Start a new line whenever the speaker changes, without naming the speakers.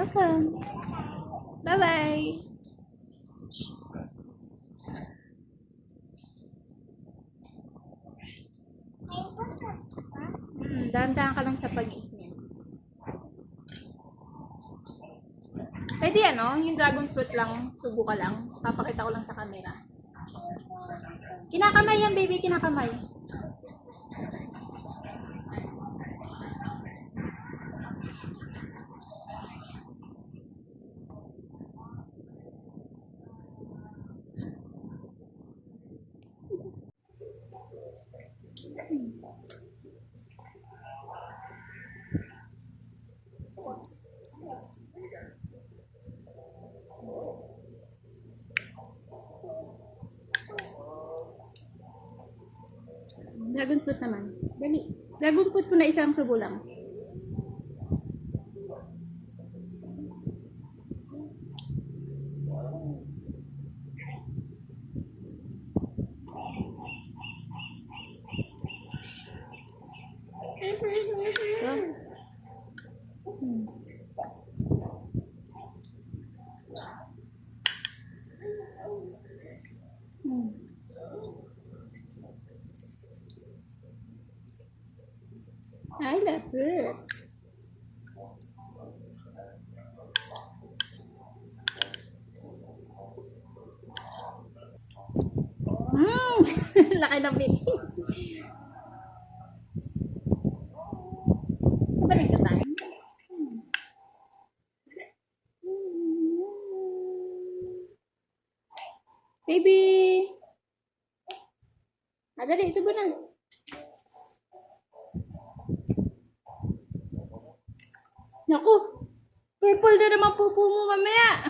welcome. Bye-bye. Dahan-dahan ka lang sa pag-eat niya. Pwede yung dragon fruit lang, subo ka lang. Papakita ko lang sa camera. Kinakamay yan, baby, kinakamay. Dragon fruit naman. Dali. Dragon fruit po na isang subo lang. I love fruits. Laki ng baby. Balik ka tayo. Baby! Dali, subo na. Naku! Purple na naman pupo mo mamaya.